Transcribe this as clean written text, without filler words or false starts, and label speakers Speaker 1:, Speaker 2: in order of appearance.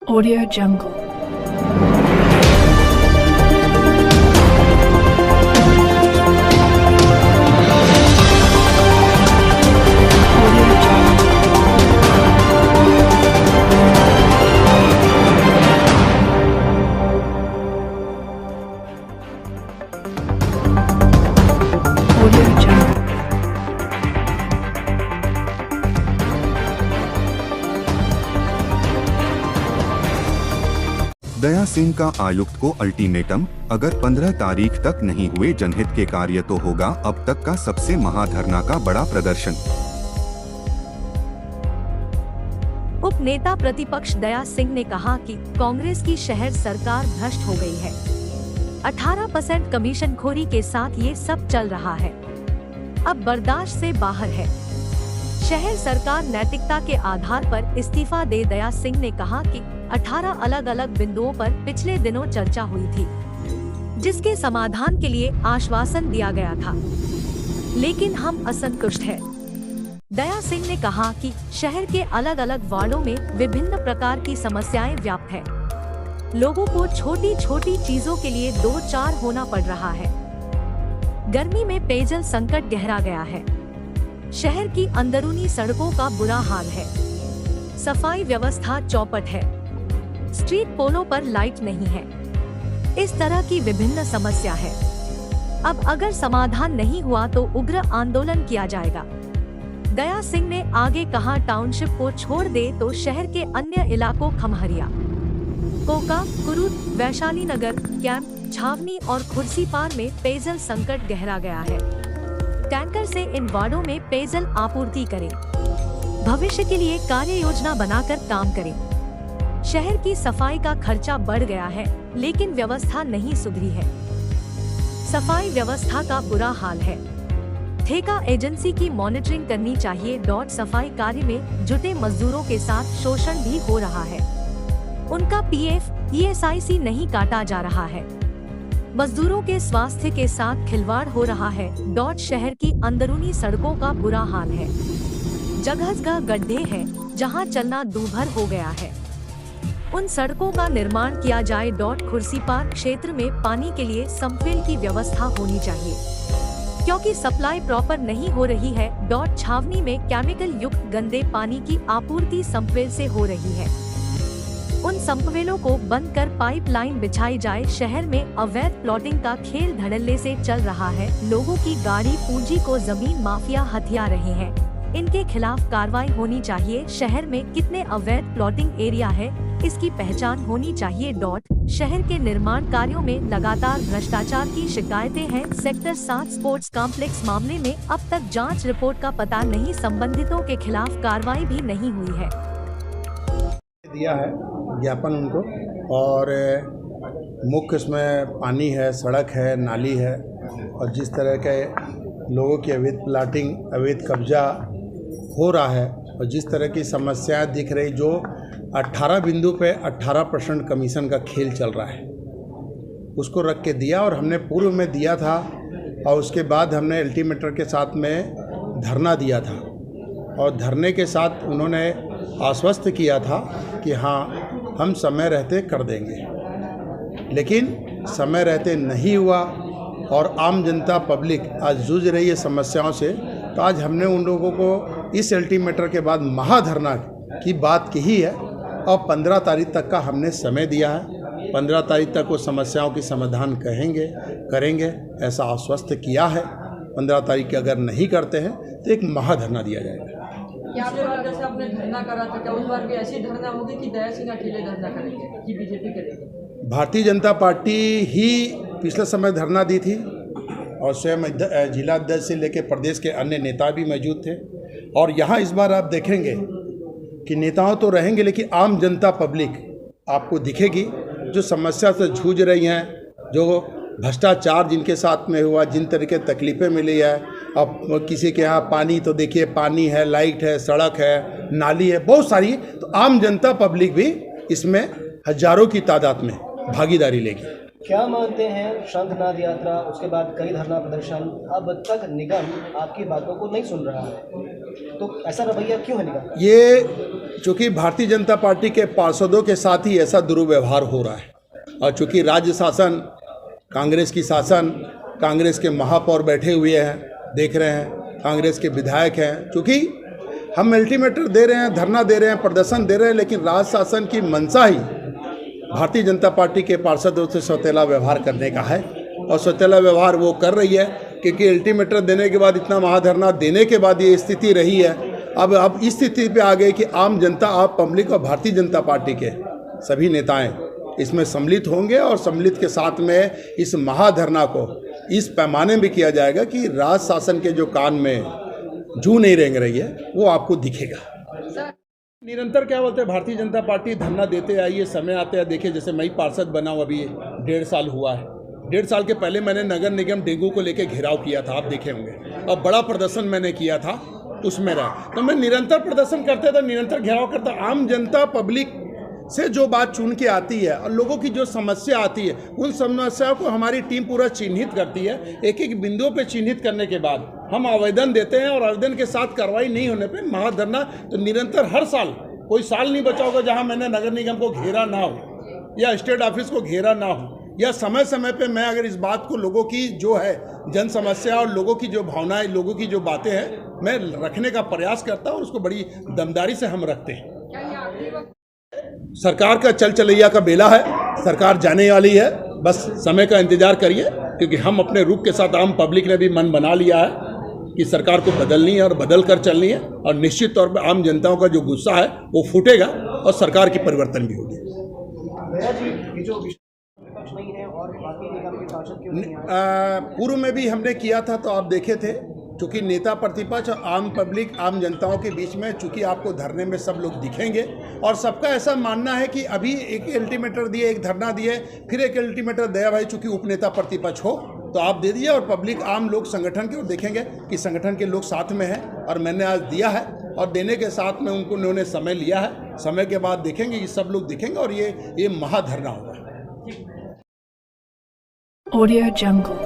Speaker 1: Audio Jungle. Audio Jungle.
Speaker 2: दया सिंह का आयुक्त को अल्टीमेटम, अगर 15 तारीख तक नहीं हुए जनहित के कार्य तो होगा अब तक का सबसे महाधरना का बड़ा प्रदर्शन।
Speaker 3: उप नेता प्रतिपक्ष दया सिंह ने कहा कि कांग्रेस की शहर सरकार भ्रष्ट हो गई है। 18% कमीशनखोरी के साथ ये सब चल रहा है, अब बर्दाश्त से बाहर है। शहर सरकार नैतिकता के आधार पर इस्तीफा दे। दया सिंह ने कहा कि 18 अलग अलग बिंदुओं पर पिछले दिनों चर्चा हुई थी, जिसके समाधान के लिए आश्वासन दिया गया था, लेकिन हम असंतुष्ट हैं। दया सिंह ने कहा कि शहर के अलग अलग वार्डों में विभिन्न प्रकार की समस्याएं व्याप्त है। लोगों को छोटी छोटी चीजों के लिए दो चार होना पड़ रहा है। गर्मी में पेयजल संकट गहरा गया है। शहर की अंदरूनी सड़कों का बुरा हाल है। सफाई व्यवस्था चौपट है। स्ट्रीट पोलों पर लाइट नहीं है। इस तरह की विभिन्न समस्या है। अब अगर समाधान नहीं हुआ तो उग्र आंदोलन किया जाएगा। दया सिंह ने आगे कहा, टाउनशिप को छोड़ दे तो शहर के अन्य इलाकों खमहरिया, कोका, कुरुद, वैशाली नगर, कैंप, छावनी और खुर्सीपार में पेयजल संकट गहरा गया है। टैंकर से इन वार्डों में पेयजल आपूर्ति करें। भविष्य के लिए कार्य योजना बनाकर काम करें। शहर की सफाई का खर्चा बढ़ गया है, लेकिन व्यवस्था नहीं सुधरी है। सफाई व्यवस्था का बुरा हाल है। ठेका एजेंसी की मॉनिटरिंग करनी चाहिए। सफाई कार्य में जुटे मजदूरों के साथ शोषण भी हो रहा है। उनका पीएफ, ईएसआईसी नहीं काटा जा रहा है। मजदूरों के स्वास्थ्य के साथ खिलवाड़ हो रहा है। शहर की अंदरूनी सड़कों का बुरा हाल है। जगह जगह गड्ढे हैं, जहां चलना दूभर हो गया है। उन सड़कों का निर्माण किया जाए। खुर्सीपार क्षेत्र में पानी के लिए समफेल की व्यवस्था होनी चाहिए, क्योंकि सप्लाई प्रॉपर नहीं हो रही है। छावनी में केमिकल युक्त गंदे पानी की आपूर्ति समफेल से हो रही है। उन संपवेलों को बंद कर पाइपलाइन बिछाई जाए। शहर में अवैध प्लॉटिंग का खेल धड़ल्ले से चल रहा है। लोगों की गाड़ी पूंजी को जमीन माफिया हथिया रहे हैं। इनके खिलाफ कार्रवाई होनी चाहिए। शहर में कितने अवैध प्लॉटिंग एरिया है, इसकी पहचान होनी चाहिए। शहर के निर्माण कार्यों में लगातार भ्रष्टाचार की शिकायतें हैं। सेक्टर 7 स्पोर्ट्स कॉम्प्लेक्स मामले में अब तक जांच रिपोर्ट का पता नहीं। संबंधितों के खिलाफ कार्रवाई भी नहीं हुई है।
Speaker 4: दिया है ज्ञापन उनको, और मुख्य इसमें पानी है, सड़क है, नाली है, और जिस तरह के लोगों की अवैध प्लाटिंग, अवैध कब्जा हो रहा है, और जिस तरह की समस्याएं दिख रही, जो 18 बिंदु पे 18% कमीशन का खेल चल रहा है, उसको रख के दिया। और हमने पूर्व में दिया था, और उसके बाद हमने अल्टीमेटर के साथ में धरना दिया था, और धरने के साथ उन्होंने आश्वस्त किया था कि हाँ, हम समय रहते कर देंगे, लेकिन समय रहते नहीं हुआ, और आम जनता पब्लिक आज जूझ रही है समस्याओं से। तो आज हमने उन लोगों को इस अल्टीमेटर के बाद महाधरना की बात कही है, और 15 तारीख तक का हमने समय दिया है। 15 तारीख तक वो समस्याओं की समाधान करेंगे, ऐसा आश्वस्त किया है। 15 तारीख के अगर नहीं करते हैं तो एक महाधरना दिया जाएगा।
Speaker 5: जैसे आपने धरना करा था, क्या उस बार भी ऐसी धरना होगी कि दया सिंह अकेले धरना करेंगे कि बीजेपी करेगी?
Speaker 4: भारतीय जनता पार्टी ही पिछले समय धरना दी थी, और स्वयं जिला अध्यक्ष से लेकर प्रदेश के अन्य नेता भी मौजूद थे। और यहाँ इस बार आप देखेंगे कि नेताओं तो रहेंगे, लेकिन आम जनता पब्लिक आपको दिखेगी, जो समस्या से जूझ रही हैं, जो भ्रष्टाचार जिनके साथ में हुआ, जिन तरीके तकलीफ़ें मिली है। अब किसी के यहाँ पानी, तो देखिए पानी है, लाइट है, सड़क है, नाली है, बहुत सारी। तो आम जनता पब्लिक भी इसमें हजारों की तादाद में भागीदारी लेगी।
Speaker 6: क्या मानते हैं शंखनाद यात्रा, उसके बाद कई धरना प्रदर्शन, अब तक निगम आपकी बातों को नहीं सुन रहा है, तो ऐसा रवैया क्यों है निगम का?
Speaker 4: ये चूँकि भारतीय जनता पार्टी के पार्षदों के साथ ही ऐसा दुर्व्यवहार हो रहा है, और चूँकि राज्य शासन कांग्रेस की शासन, कांग्रेस के महापौर बैठे हुए हैं, देख रहे हैं, कांग्रेस के विधायक हैं, चूँकि हम अल्टीमेटम दे रहे हैं, धरना दे रहे हैं, प्रदर्शन दे रहे हैं, लेकिन राज्य शासन की मंशा ही भारतीय जनता पार्टी के पार्षदों से सौतेला व्यवहार करने का है, और सौतेला व्यवहार वो कर रही है क्योंकि अल्टीमेटम देने के बाद, इतना महाधरना देने के बाद ये स्थिति रही है। अब इस स्थिति पे आ गए कि आम जनता, आप पब्लिक और भारतीय जनता पार्टी के सभी नेताएं इसमें सम्मिलित होंगे, और सम्मिलित के साथ में इस महाधरना को इस पैमाने में किया जाएगा कि राज्य शासन के जो कान में जू नहीं रेंग रही है वो आपको दिखेगा। निरंतर क्या बोलते हैं, भारतीय जनता पार्टी धरना देते आई है, समय आते हैं। देखिए, जैसे मैं पार्षद बना हूँ, अभी 1.5 साल हुआ है। 1.5 साल के पहले मैंने नगर निगम डेंगू को लेकर घेराव किया था, आप देखे होंगे, और बड़ा प्रदर्शन मैंने किया था, उसमें रहा। तो मैं निरंतर प्रदर्शन करते था, निरंतर घेराव करता। आम जनता पब्लिक से जो बात चुन के आती है और लोगों की जो समस्या आती है, उन समस्याओं को हमारी टीम पूरा चिन्हित करती है। एक एक बिंदुओं पे चिन्हित करने के बाद हम आवेदन देते हैं, और आवेदन के साथ कार्रवाई नहीं होने पे महाधरना तो निरंतर हर साल, कोई साल नहीं बचा होगा जहां मैंने नगर निगम को घेरा ना हो या स्टेट ऑफिस को घेरा ना हो, या समय समय पे मैं अगर इस बात को, लोगों की जो है जन समस्या और लोगों की जो भावनाएं, लोगों की जो बातें हैं, मैं रखने का प्रयास करता हूँ, उसको बड़ी दमदारी से हम रखते हैं। सरकार का चलैया का बेला है, सरकार जाने वाली है, बस समय का इंतजार करिए, क्योंकि हम अपने रुख के साथ, आम पब्लिक ने भी मन बना लिया है कि सरकार को बदलनी है और बदल कर चलनी है, और निश्चित तौर पर आम जनताओं का जो गुस्सा है वो फूटेगा और सरकार की परिवर्तन भी होगी। पूर्व में भी हमने किया था, तो आप देखे थे, चूँकि नेता प्रतिपक्ष और आम पब्लिक, आम जनताओं के बीच में, चूँकि आपको धरने में सब लोग दिखेंगे, और सबका ऐसा मानना है कि अभी एक अल्टीमेटम दिए, एक धरना दिए, फिर एक अल्टीमेटम दिया भाई, चूँकि उपनेता प्रतिपक्ष हो तो आप दे दीजिए, और पब्लिक, आम लोग संगठन के, और देखेंगे कि संगठन के लोग साथ में हैं, और मैंने आज दिया है, और देने के साथ में उन्होंने समय लिया है। समय के बाद देखेंगे कि सब लोग दिखेंगे, और ये महाधरना होगा।
Speaker 1: Audio Jungle.